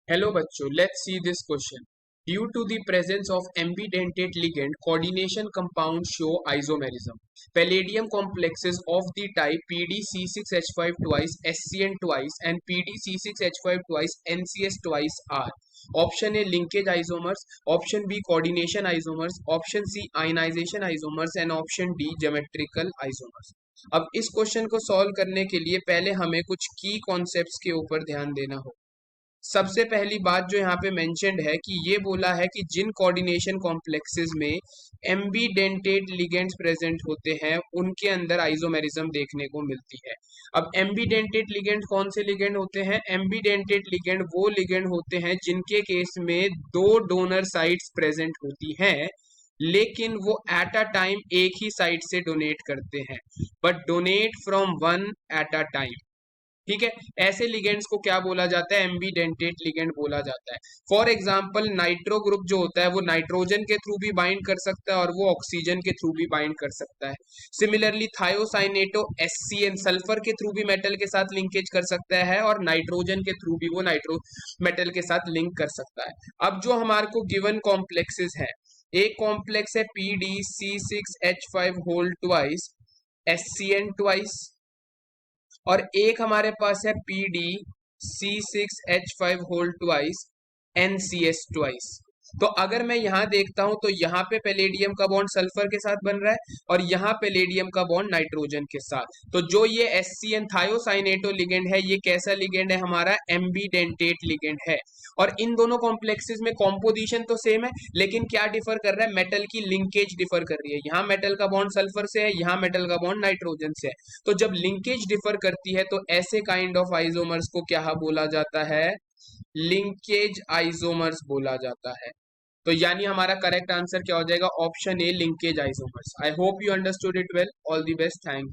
Hello bachcho, let's see this question. Due to the presence of ambidentate ligand, coordination compounds show isomerism. Palladium complexes of the type PdC6H5 twice, SCN twice and PdC6H5 twice, NCS twice are. Option A linkage isomers, option B coordination isomers, option C ionization isomers and option D geometrical isomers. अब इस question को solve करने के लिए पहले हमें कुछ की कॉन्सेप्ट्स के ऊपर ध्यान देना होगा। सबसे पहली बात जो यहाँ पे मेंशन्ड है कि ये बोला है कि जिन कोऑर्डिनेशन कॉम्प्लेक्सेस में एम्बीडेंटेट लिगेंड्स प्रेजेंट होते हैं उनके अंदर आइसोमेरिज्म देखने को मिलती है। अब एम्बीडेंटेट लिगेंड कौन से लिगेंड होते हैं? एम्बीडेंटेट लिगेंड वो लिगेंड होते हैं जिनके केस में दो डोनर साइट्स प्रेजेंट होती हैं, लेकिन वो एट अ टाइम एक ही साइड से डोनेट करते हैं, but donate from one at a time. ठीक है, ऐसे लिगेंड्स को क्या बोला जाता है? एम्बीडेंटेट लिगेंड बोला जाता है। फॉर एग्जांपल नाइट्रो ग्रुप जो होता है वो नाइट्रोजन के थ्रू भी बाइंड कर सकता है और वो ऑक्सीजन के थ्रू भी बाइंड कर सकता है। सिमिलरली थायोसाइनेटो एससीएन सल्फर के थ्रू भी मेटल के साथ लिंकेज कर सकता है और नाइट्रोजन के थ्रू भी वो नाइट्रो मेटल के साथ लिंक कर सकता है। अब जो हमारे को गिवन कॉम्प्लेक्सेस है, एक कॉम्प्लेक्स है PdC6H5 whole twice, SCN twice, और एक हमारे पास है PdC6H5 whole twice, NCS twice. तो अगर मैं यहां देखता हूं तो यहाँ पे पैलेडियम का बॉन्ड सल्फर के साथ बन रहा है और यहाँ पैलेडियम का बॉन्ड नाइट्रोजन के साथ। तो जो ये SCN थायोसाइनेटो लिगेंड है, ये कैसा लिगेंड है? हमारा एम्बीडेंटेट लिगेंड है। और इन दोनों कॉम्प्लेक्सेस में कॉम्पोजिशन तो सेम है, लेकिन क्या डिफर कर रहा है? मेटल की लिंकेज डिफर कर रही है। यहाँ मेटल का बॉन्ड सल्फर से है, यहाँ मेटल का बॉन्ड नाइट्रोजन से है। तो जब लिंकेज डिफर करती है तो ऐसे काइंड ऑफ आइसोमर्स को क्या बोला जाता है? लिंकेज आइसोमर्स बोला जाता है। तो यानी हमारा करेक्ट आंसर क्या हो जाएगा? Option A linkage isomers. I hope you understood it well. All the best, thank you.